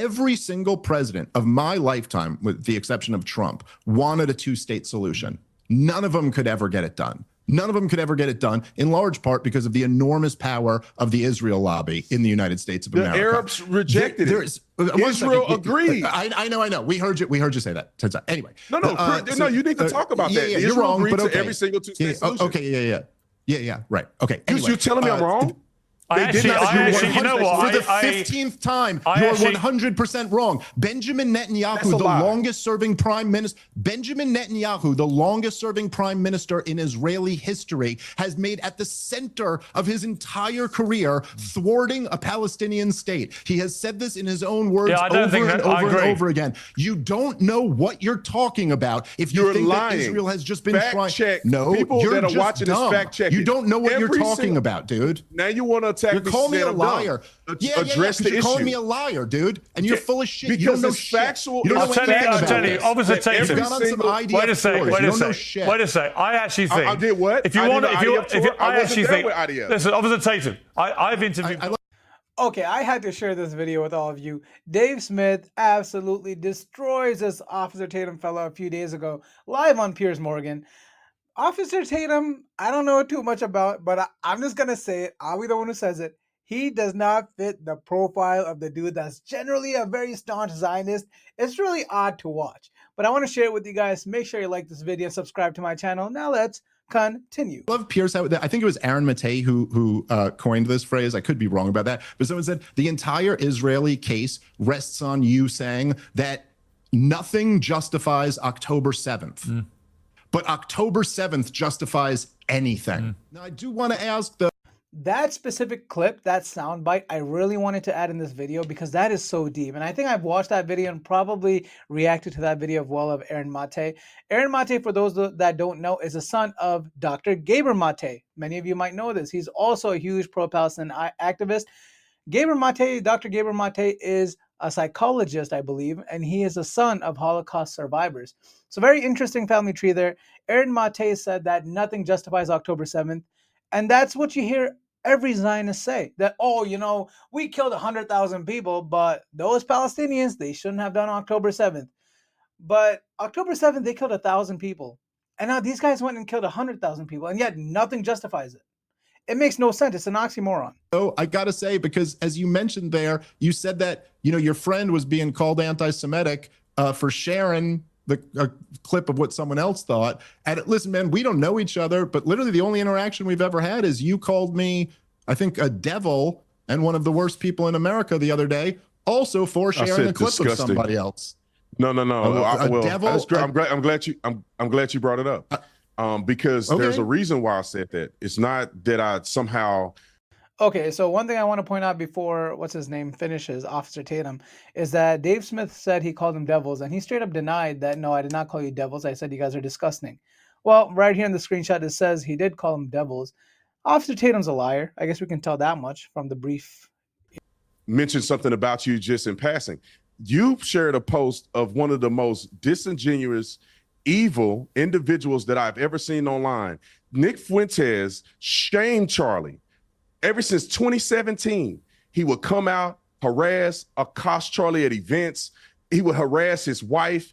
Every single president of my lifetime, with the exception of Trump, wanted a two-state solution. None of them could ever get it done. None of them could ever get it done, in large part because of the enormous power of the Israel lobby in the United States of America. The Arabs rejected it. Israel agreed. I know. We heard you say that. Anyway. No, you need to talk about that. You're wrong, but okay. Every single two-state solution. Okay, yeah, right. Okay. Anyway, you're telling me I'm wrong? You know what? For the 15th time, you're 100% wrong. Benjamin Netanyahu, the longest-serving prime minister, the longest-serving prime minister in Israeli history, has made at the center of his entire career thwarting a Palestinian state. He has said this in his own words over again. You don't know what you're talking about if you think that Israel has just been trying. No, people you're that are just watching dumb. this fact check. You don't know what you're talking about, dude. Now you want to attack You're calling me a liar. Address the issue. You're calling me a liar, dude, and you're full of shit. Because you don't know it's factual. You don't I'll tell you, Officer Tatum. Wait a sec. I actually think. I did what? If you want, I actually think. IDF. Listen, Officer Tatum. I've interviewed. Okay, I had to share this video with all of you. Dave Smith absolutely destroys this Officer Tatum fella a few days ago, live on Piers Morgan. Officer Tatum, I don't know too much about, but I'm just going to say it. I'll be the one who says it. He does not fit the profile of the dude that's generally a very staunch Zionist. It's really odd to watch. But I want to share it with you guys. Make sure you like this video, subscribe to my channel. Now let's continue. Love Piers. I think it was Aaron Matei who coined this phrase. I could be wrong about that. But someone said the entire Israeli case rests on you saying that nothing justifies October 7th. But October 7th justifies anything. Now, I do want to ask that specific clip, that soundbite, I really wanted to add in this video because that is so deep. And I think I've watched that video and probably reacted to that video of Aaron Matei. Aaron Matei, for those that don't know, is the son of Dr. Gaber Matei. Many of you might know this. He's also a huge pro-Palestinian activist. Dr. Gaber Matei is a psychologist, I believe, and he is a son of Holocaust survivors. So very interesting family tree there. Aaron Matei said that nothing justifies October 7th. And that's what you hear every Zionist say, that, oh, you know, we killed 100,000 people, but those Palestinians, they shouldn't have done October 7th. But October 7th, they killed 1,000 people. And now these guys went and killed 100,000 people, and yet nothing justifies it. It makes no sense. It's an oxymoron. Oh, I got to say, because as you mentioned there, you said that, you know, your friend was being called anti-Semitic for sharing a clip of what someone else thought. And listen, man, we don't know each other, but literally the only interaction we've ever had is you called me, I think, a devil and one of the worst people in America the other day, also for sharing a clip of somebody else. No. Devil. I'm glad you brought it up. Because there's a reason why I said that. It's not that I somehow. Okay, so one thing I want to point out before finishes, Officer Tatum, is that Dave Smith said he called them devils, and he straight up denied that, no, I did not call you devils. I said you guys are disgusting. Well, right here in the screenshot, it says he did call them devils. Officer Tatum's a liar. I guess we can tell that much from the brief. Mention something about you just in passing. You shared a post of one of the most disingenuous, evil individuals that I've ever seen online. Nick Fuentes shamed Charlie. Ever since 2017, he would come out, harass, accost Charlie at events. He would harass his wife.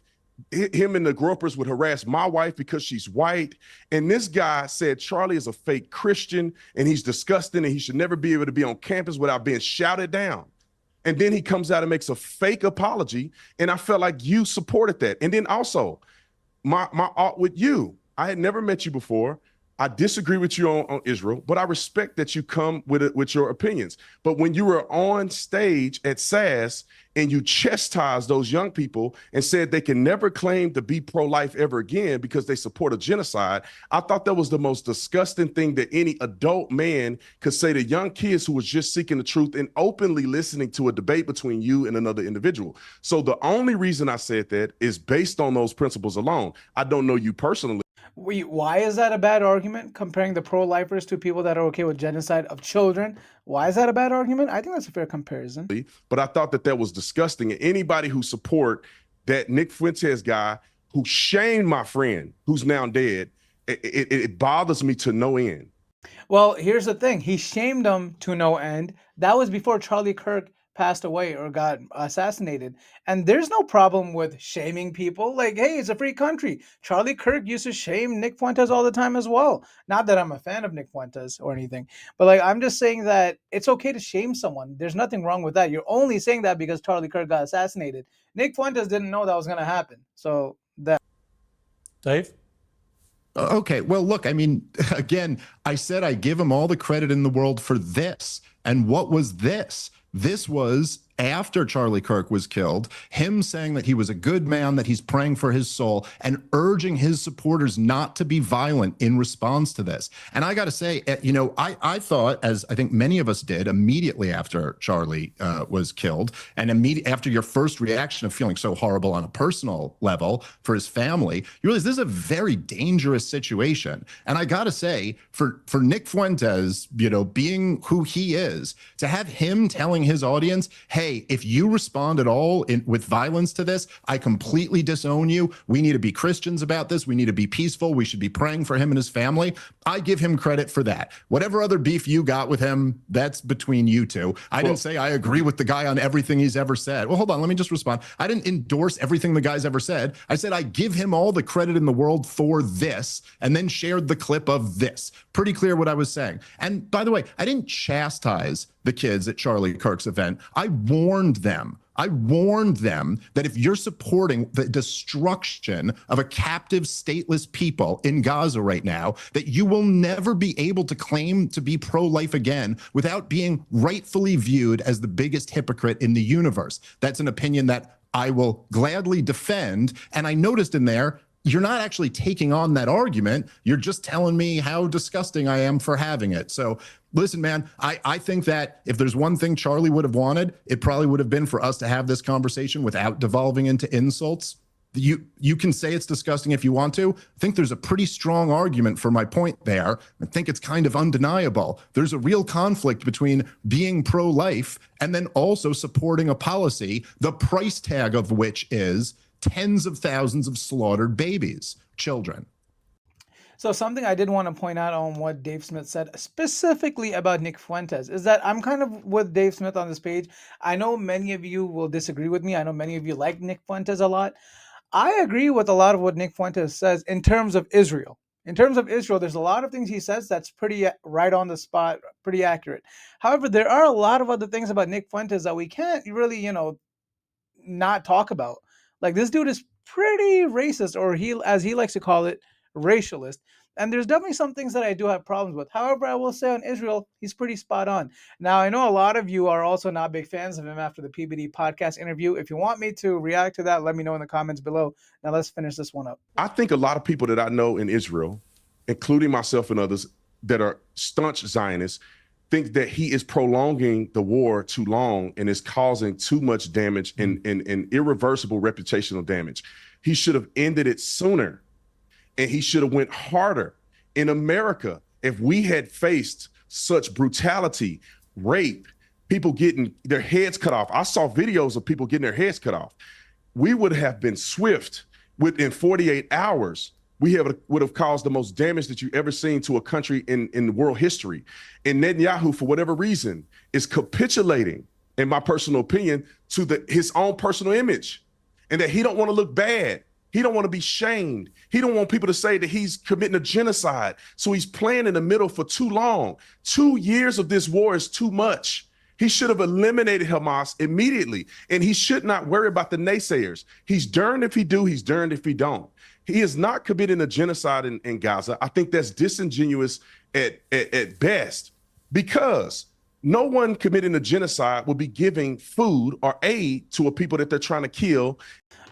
Him and the gropers would harass my wife because she's white. And this guy said Charlie is a fake Christian and he's disgusting and he should never be able to be on campus without being shouted down. And then he comes out and makes a fake apology. And I felt like you supported that. And then also, my art with you, I had never met you before. I disagree with you on Israel, but I respect that you come with your opinions. But when you were on stage at SAS and you chastised those young people and said they can never claim to be pro-life ever again because they support a genocide, I thought that was the most disgusting thing that any adult man could say to young kids who was just seeking the truth and openly listening to a debate between you and another individual. So the only reason I said that is based on those principles alone. I don't know you personally. Why is that a bad argument, comparing the pro-lifers to people that are okay with genocide of children? Why is that a bad argument? I think that's a fair comparison. But I thought that was disgusting. And anybody who support that Nick Fuentes guy who shamed my friend who's now dead, it bothers me to no end. Well, here's the thing. He shamed him to no end. That was before Charlie Kirk passed away or got assassinated. And there's no problem with shaming people. Like, hey, it's a free country. Charlie Kirk used to shame Nick Fuentes all the time as well. Not that I'm a fan of Nick Fuentes or anything, but like I'm just saying that it's okay to shame someone. There's nothing wrong with that. You're only saying that because Charlie Kirk got assassinated. Nick Fuentes didn't know that was going to happen. So that. Dave? Okay, well, look, I mean, again, I said I give him all the credit in the world for this. And what was this? This was after Charlie Kirk was killed, him saying that he was a good man, that he's praying for his soul, and urging his supporters not to be violent in response to this. And I got to say, you know, I thought, as I think many of us did, immediately after Charlie was killed, and immediately after your first reaction of feeling so horrible on a personal level for his family, you realize this is a very dangerous situation. And I got to say, for Nick Fuentes, you know, being who he is, to have him telling his audience, hey, if you respond at all with violence to this, I completely disown you. We need to be Christians about this. We need to be peaceful. We should be praying for him and his family. I give him credit for that. Whatever other beef you got with him, that's between you two. I didn't say I agree with the guy on everything he's ever said. Well, hold on. Let me just respond. I didn't endorse everything the guy's ever said. I said I give him all the credit in the world for this, and then shared the clip of this. Pretty clear what I was saying. And by the way, I didn't chastise the kids at Charlie Kirk's event. I warned them. I warned them that if you're supporting the destruction of a captive, stateless people in Gaza right now, that you will never be able to claim to be pro-life again without being rightfully viewed as the biggest hypocrite in the universe. That's an opinion that I will gladly defend. And I noticed in there, you're not actually taking on that argument. You're just telling me how disgusting I am for having it. So listen, man, I think that if there's one thing Charlie would have wanted, it probably would have been for us to have this conversation without devolving into insults. You can say it's disgusting if you want to. I think there's a pretty strong argument for my point there. I think it's kind of undeniable. There's a real conflict between being pro-life and then also supporting a policy, the price tag of which is tens of thousands of slaughtered babies, children. So something I did want to point out on what Dave Smith said specifically about Nick Fuentes is that I'm kind of with Dave Smith on this page. I know many of you will disagree with me. I know many of you like Nick Fuentes a lot. I agree with a lot of what Nick Fuentes says in terms of Israel. In terms of Israel, there's a lot of things he says that's pretty right on the spot, pretty accurate. However, there are a lot of other things about Nick Fuentes that we can't really, not talk about. Like, this dude is pretty racist, or he, as he likes to call it, racialist. And there's definitely some things that I do have problems with. However, I will say on Israel, he's pretty spot on. Now, I know a lot of you are also not big fans of him after the PBD podcast interview. If you want me to react to that, let me know in the comments below. Now, let's finish this one up. I think a lot of people that I know in Israel, including myself and others that are staunch Zionists, think that he is prolonging the war too long and is causing too much damage and irreversible reputational damage. He should have ended it sooner, and he should have went harder. In America, if we had faced such brutality, rape, people getting their heads cut off. I saw videos of people getting their heads cut off. We would have been swift. Within 48 hours, we would have caused the most damage that you've ever seen to a country in world history. And Netanyahu, for whatever reason, is capitulating, in my personal opinion, to his own personal image, and that he don't want to look bad. He don't want to be shamed. He don't want people to say that he's committing a genocide. So he's playing in the middle for too long. 2 years of this war is too much. He should have eliminated Hamas immediately, and he should not worry about the naysayers. He's darned if he do, he's darned if he don't. He is not committing a genocide in Gaza. I think that's disingenuous at best, because no one committing a genocide will be giving food or aid to a people that they're trying to kill.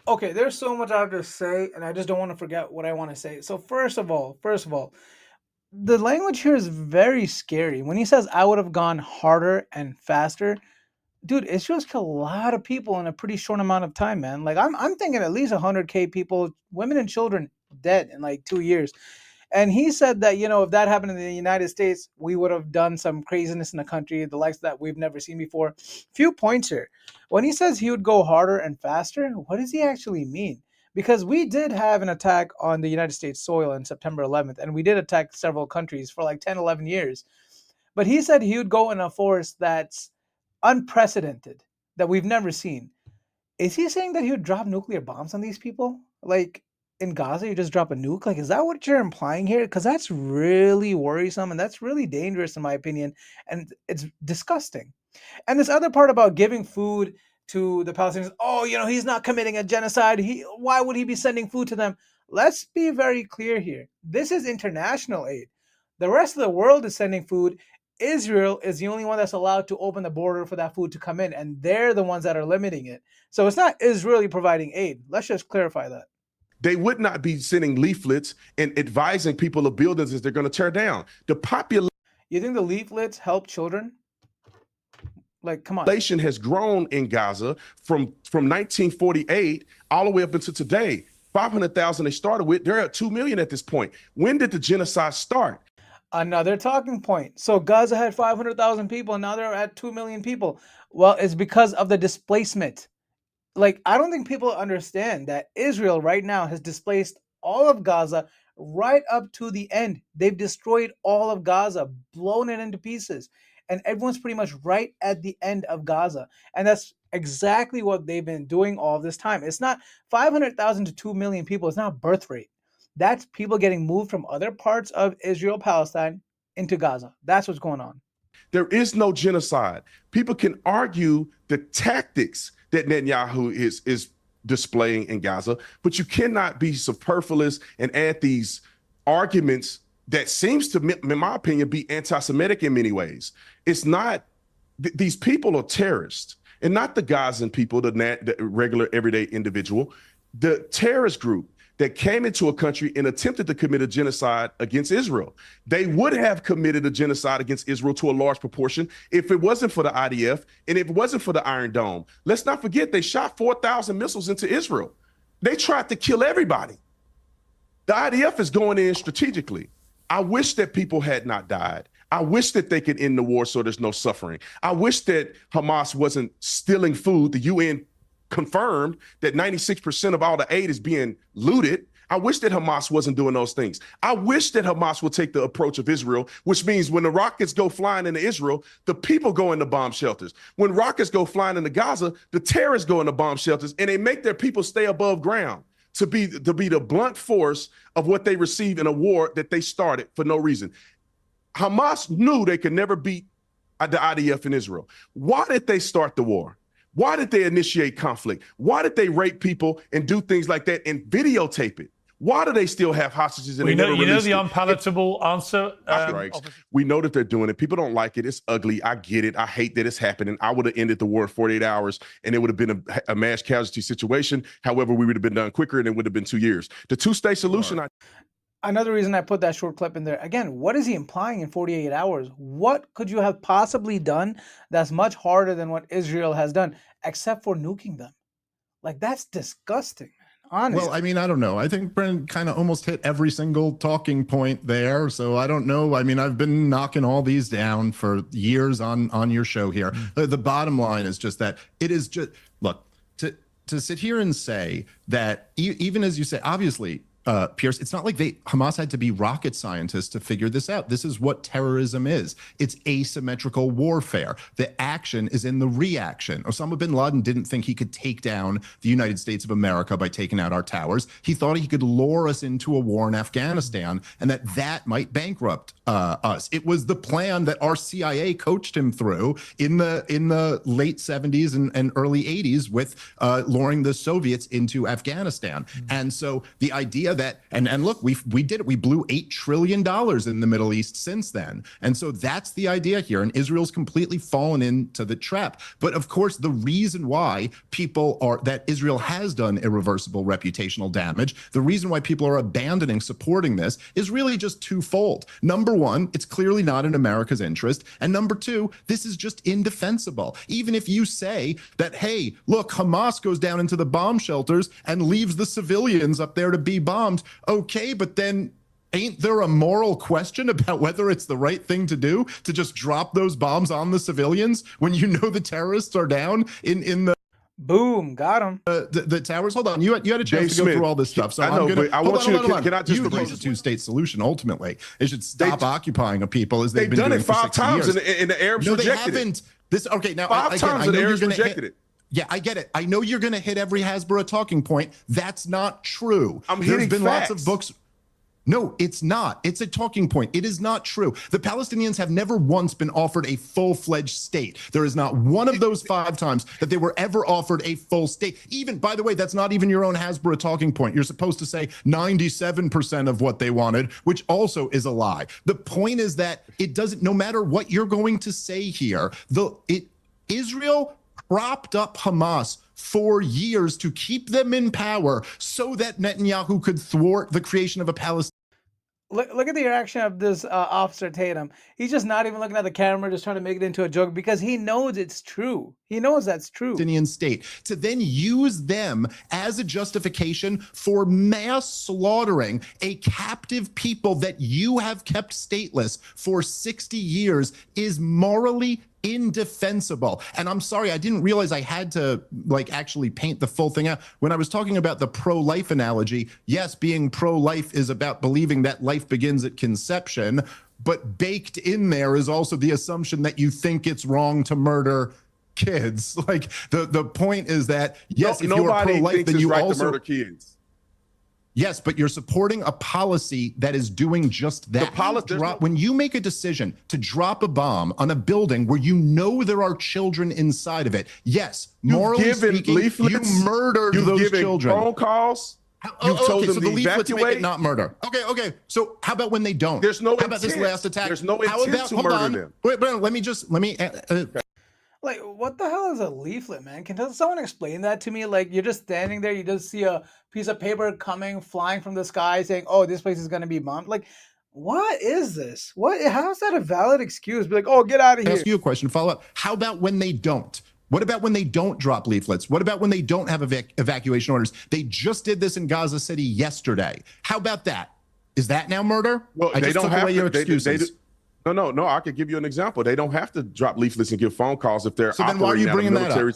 Okay, there's so much I have to say, and I just don't want to forget what I want to say. So first of all, the language here is very scary. When he says I would have gone harder and faster, dude, it's just a lot of people in a pretty short amount of time, man. Like I'm thinking at least 100K people, women and children, dead in like 2 years. And he said that, if that happened in the United States, we would have done some craziness in the country, the likes that we've never seen before. Few points here. When he says he would go harder and faster, what does he actually mean? Because we did have an attack on the United States soil on September 11th, and we did attack several countries for like 10, 11 years. But he said he would go in a force that's unprecedented. that we've never seen. Is he saying that he would drop nuclear bombs on these people? Like in Gaza, you just drop a nuke? Like, is that what you're implying here? Because that's really worrisome and that's really dangerous in my opinion. And it's disgusting. And this other part about giving food to the Palestinians, oh, he's not committing a genocide. Why would he be sending food to them? Let's be very clear here. This is international aid. The rest of the world is sending food. Israel is the only one that's allowed to open the border for that food to come in, and they're the ones that are limiting it. So it's not Israeli providing aid. Let's just clarify that. They would not be sending leaflets and advising people of buildings that they're going to tear down. The population. You think the leaflets help children? Like, come on. Population has grown in Gaza from 1948 all the way up until today. 500,000 they started with. They're at 2 million at this point. When did the genocide start? Another talking point. So Gaza had 500,000 people and now they're at 2 million people. Well, it's because of the displacement. Like, I don't think people understand that Israel right now has displaced all of Gaza right up to the end. They've destroyed all of Gaza, blown it into pieces. And everyone's pretty much right at the end of Gaza. And that's exactly what they've been doing all this time. It's not 500,000 to 2 million people. It's not birth rate. That's people getting moved from other parts of Israel, Palestine into Gaza. That's what's going on. There is no genocide. People can argue the tactics that Netanyahu is displaying in Gaza, but you cannot be superfluous and add these arguments that seems to, in my opinion, be anti-Semitic in many ways. It's not, these people are terrorists, and not the Gazan people, the regular everyday individual, the terrorist group that came into a country and attempted to commit a genocide against Israel. They would have committed a genocide against Israel to a large proportion if it wasn't for the IDF and if it wasn't for the Iron Dome. Let's not forget they shot 4,000 missiles into Israel. They tried to kill everybody. The IDF is going in strategically. I wish that people had not died. I wish that they could end the war so there's no suffering. I wish that Hamas wasn't stealing food. The UN confirmed that 96% of all the aid is being looted. I wish that Hamas wasn't doing those things. I wish that Hamas would take the approach of Israel, which means when the rockets go flying into Israel, the people go into bomb shelters. When rockets go flying into Gaza, the terrorists go into bomb shelters, and they make their people stay above ground to be the blunt force of what they receive in a war that they started for no reason. Hamas knew they could never beat the IDF in Israel. Why did they start the war? Why did they initiate conflict? Why did they rape people and do things like that and videotape it? Why do they still have hostages and you know the it? unpalatable answer? We know that they're doing it. People don't like it. It's ugly. I get it. I hate that it's happening. I would have ended the war in 48 hours and it would have been a mass casualty situation. However, we would have been done quicker and it would have been 2 years. The two-state solution. Another reason I put that short clip in there, again, what is he implying in 48 hours? What could you have possibly done that's much harder than what Israel has done, except for nuking them? Like, that's disgusting, honestly. Well, I mean, I don't know. I think Brent kind of almost hit every single talking point there. So I don't know. I mean, I've been knocking all these down for years on your show here. The bottom line is just that it is just, look, to sit here and say that even as you say, obviously, Piers, it's not like Hamas had to be rocket scientists to figure this out. This is what terrorism is. It's asymmetrical warfare. The action is in the reaction. Osama bin Laden didn't think he could take down the United States of America by taking out our towers. He thought he could lure us into a war in Afghanistan and that might bankrupt us. It was the plan that our CIA coached him through in the late 70s and early 80s with luring the Soviets into Afghanistan. And so the idea that, and look, we did it. We blew $8 trillion in the Middle East since then. And so that's the idea here. And Israel's completely fallen into the trap. But of course, the reason why that Israel has done irreversible reputational damage, the reason why people are abandoning supporting this is really just twofold. Number one, it's clearly not in America's interest. And number two, this is just indefensible. Even if you say that, hey, look, Hamas goes down into the bomb shelters and leaves the civilians up there to be bombed. Okay, but then ain't there a moral question about whether it's the right thing to do to just drop those bombs on the civilians when you know the terrorists are down in the boom, got him. The towers. Hold on, you had a chance to go through all this stuff. So I know, but I want you to. Can I just propose a two-state solution? Ultimately, they should stop occupying a people as they've been done doing it 5 for 60 times, years. and the Arabs rejected it. This okay now? 5 times, and the Arabs rejected it. Yeah, I get it. I know you're going to hit every Hasbro talking point. That's not true. There's been lots of books. No, it's not. It's a talking point. It is not true. The Palestinians have never once been offered a full-fledged state. There is not one of those 5 times that they were ever offered a full state. Even, by the way, that's not even your own Hasbro talking point. You're supposed to say 97% of what they wanted, which also is a lie. The point is that it doesn't, no matter what you're going to say here, Israel propped up Hamas for years to keep them in power so that Netanyahu could thwart the creation of a Palestinian. Look at the reaction of this Officer Tatum. He's just not even looking at the camera, just trying to make it into a joke because he knows it's true. He knows that's true. Palestinian state, to then use them as a justification for mass slaughtering a captive people that you have kept stateless for 60 years is morally indefensible. And I'm sorry, I didn't realize I had to actually paint the full thing out. When I was talking about the pro-life analogy, yes, being pro-life is about believing that life begins at conception, but baked in there is also the assumption that you think it's wrong to murder kids. Like the point is that yes, if you're pro-life, then you also murder kids. Yes, but you're supporting a policy that is doing just that. When you make a decision to drop a bomb on a building where you know there are children inside of it, yes, morally speaking, you murdered those children. Phone calls. You've told them so the leaflets make it not murder. Okay. So how about when they don't? There's no How about this last attack? There's no intent to murder them. Wait, let me. Like, what the hell is a leaflet, man? Can someone explain that to me? Like, you're just standing there, you just see a piece of paper flying from the sky saying, oh, this place is going to be bombed. Like, what is this? How is that a valid excuse? Be like, oh, get out of here. Ask you a question, follow up. How about when they don't? What about when they don't drop leaflets? What about when they don't have evacuation orders? They just did this in Gaza City yesterday. How about that? Is that now murder? Well, I just took away your excuses. No. I could give you an example. They don't have to drop leaflets and give phone calls if they're operating. So then why are you bringing that up?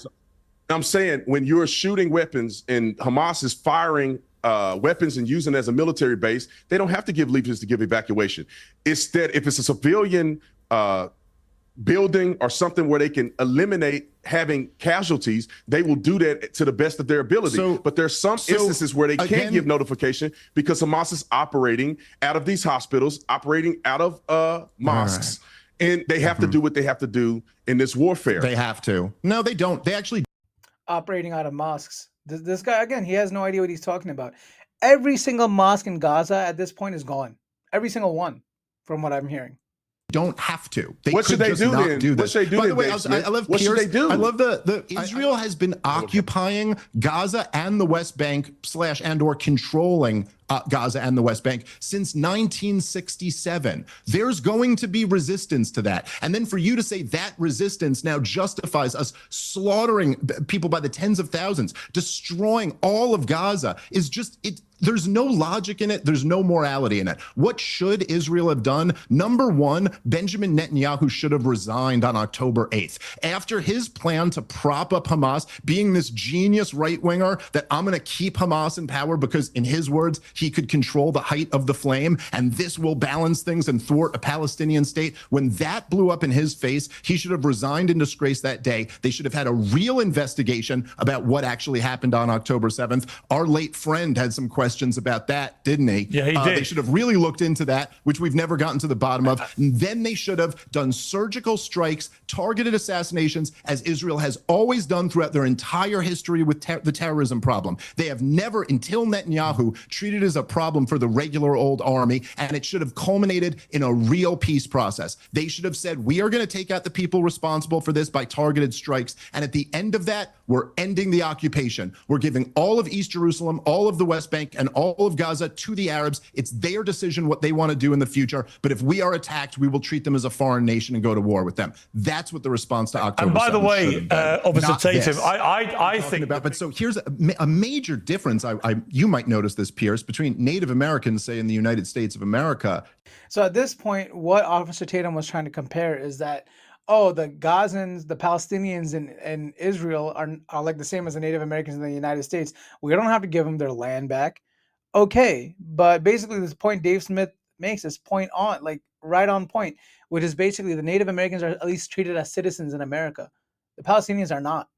I'm saying when you're shooting weapons and Hamas is firing weapons and using it as a military base, they don't have to give leaflets to give evacuation. Instead, if it's a civilian building or something where they can eliminate having casualties, they will do that to the best of their ability. But there's some instances where they can't give notification because Hamas is operating out of these hospitals, operating out of mosques, and they have to do what they have to do in this warfare. They have to. No, they don't. They actually operating out of mosques. This guy, again, he has no idea what he's talking about. Every single mosque in Gaza at this point is gone. Every single one, from what I'm hearing. Don't have to. What should they do then? What should they do? By the way, I love Piers. They do? I love Israel has been occupying Gaza and the West Bank / and or controlling Gaza and the West Bank since 1967. There's going to be resistance to that. And then for you to say that resistance now justifies us slaughtering people by the tens of thousands, destroying all of Gaza is just there's no logic in it. There's no morality in it. What should Israel have done? Number one, Benjamin Netanyahu should have resigned on October 8th. After his plan to prop up Hamas, being this genius right-winger that I'm going to keep Hamas in power because, in his words, he could control the height of the flame and this will balance things and thwart a Palestinian state. When that blew up in his face, he should have resigned in disgrace that day. They should have had a real investigation about what actually happened on October 7th. Our late friend had some questions about that, didn't he? Yeah, he did. They should have really looked into that, which we've never gotten to the bottom of. And then they should have done surgical strikes, targeted assassinations, as Israel has always done throughout their entire history with the terrorism problem. They have never, until Netanyahu, treated it as a problem for the regular old army, and it should have culminated in a real peace process. They should have said, we are going to take out the people responsible for this by targeted strikes, and at the end of that, we're ending the occupation. We're giving all of East Jerusalem, all of the West Bank, and all of Gaza to the Arabs. It's their decision what they want to do in the future. But if we are attacked, we will treat them as a foreign nation and go to war with them. That's what the response to October 7th. And by the way, Officer Tatum, I think. But so here's a major difference. You might notice this, Piers, between Native Americans, say in the United States of America. So at this point, what Officer Tatum was trying to compare is that, oh, the Gazans, the Palestinians in Israel are like the same as the Native Americans in the United States. We don't have to give them their land back. Okay, but basically this point Dave Smith makes is right on point, which is basically the Native Americans are at least treated as citizens in America. The Palestinians are not.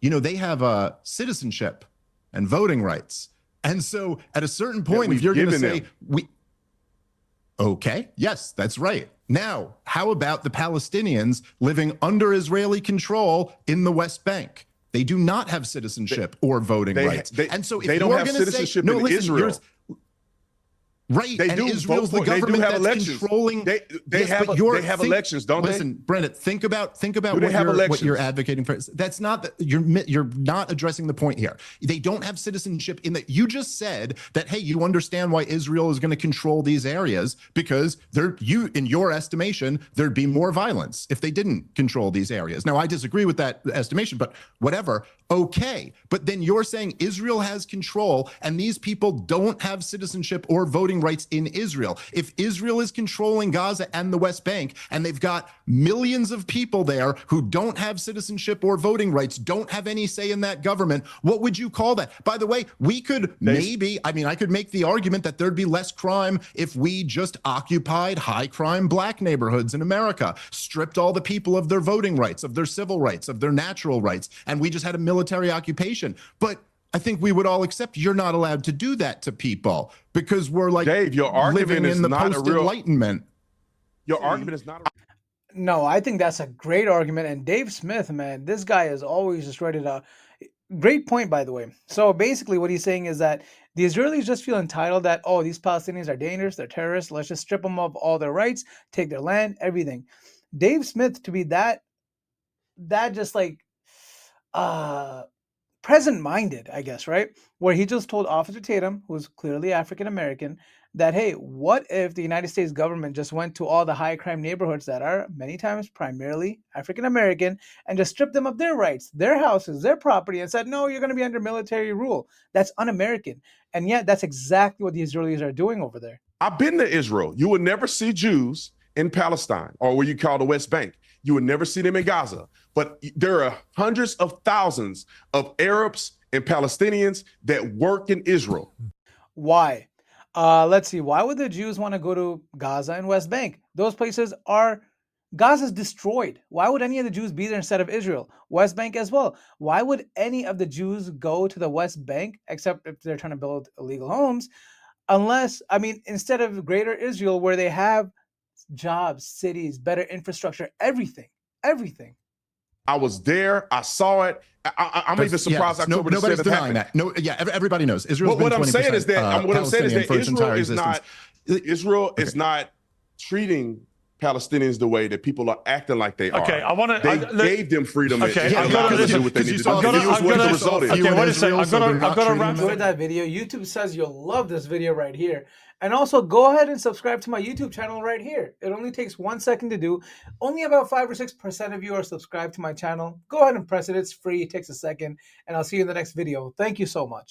they have citizenship and voting rights. And so at a certain point, if you're going to say, okay, yes, that's right. Now, how about the Palestinians living under Israeli control in the West Bank? They do not have citizenship or voting rights. And so if they don't have citizenship in Israel. Right, they and do. Israel's the government that's elections. Controlling. They have elections, don't they? Listen, Brennan, think about what you're advocating for. That's not that you're not addressing the point here. They don't have citizenship in that. You just said that, hey, you understand why Israel is going to control these areas because in your estimation, there'd be more violence if they didn't control these areas. Now, I disagree with that estimation, but whatever. Okay, but then you're saying Israel has control and these people don't have citizenship or voting rights in Israel. If Israel is controlling Gaza and the West Bank and they've got millions of people there who don't have citizenship or voting rights, don't have any say in that government, what would you call that? By the way, I could make the argument that there'd be less crime if we just occupied high crime black neighborhoods in America, stripped all the people of their voting rights, of their civil rights, of their natural rights, and we just had a military occupation. But I think we would all accept you're not allowed to do that to people because we're like Dave, your argument living is in the not post-Enlightenment. Your argument is not No, I think that's a great argument. And Dave Smith, man, this guy is always just ready to. Great point, by the way. So basically, what he's saying is that the Israelis just feel entitled that, oh, these Palestinians are dangerous, they're terrorists, let's just strip them of all their rights, take their land, everything. Dave Smith to be that just like present-minded, I guess, right? Where he just told Officer Tatum, who's clearly African-American, that, hey, what if the United States government just went to all the high crime neighborhoods that are many times primarily African-American and just stripped them of their rights, their houses, their property, and said, no, you're going to be under military rule. That's un-American. And yet that's exactly what the Israelis are doing over there. I've been to Israel. You will never see Jews in Palestine or what you call the West Bank. You would never see them in Gaza. But there are hundreds of thousands of Arabs and Palestinians that work in Israel. Why? Let's see. Why would the Jews want to go to Gaza and West Bank? Those places are, Gaza's destroyed. Why would any of the Jews be there instead of Israel? West Bank as well. Why would any of the Jews go to the West Bank, except if they're trying to build illegal homes, instead of Greater Israel where they have jobs, cities, better infrastructure, everything. I was there. I saw it. I'm even surprised October the 7th nobody's denying happened. that. No, yeah, everybody knows. Israel's what been 20% I'm saying is that Israel Okay. is not treating Palestinians the way that people are acting like they are. Okay, They gave them freedom. Okay, and allowed them to do what they need to do. Okay, wait a second. I've got to wrap. Enjoyed that video. YouTube says you'll love this video right here. And also go ahead and subscribe to my YouTube channel right here. It only takes 1 second to do. Only about 5 or 6% of you are subscribed to my channel. Go ahead and press it. It's free. It takes a second. And I'll see you in the next video. Thank you so much.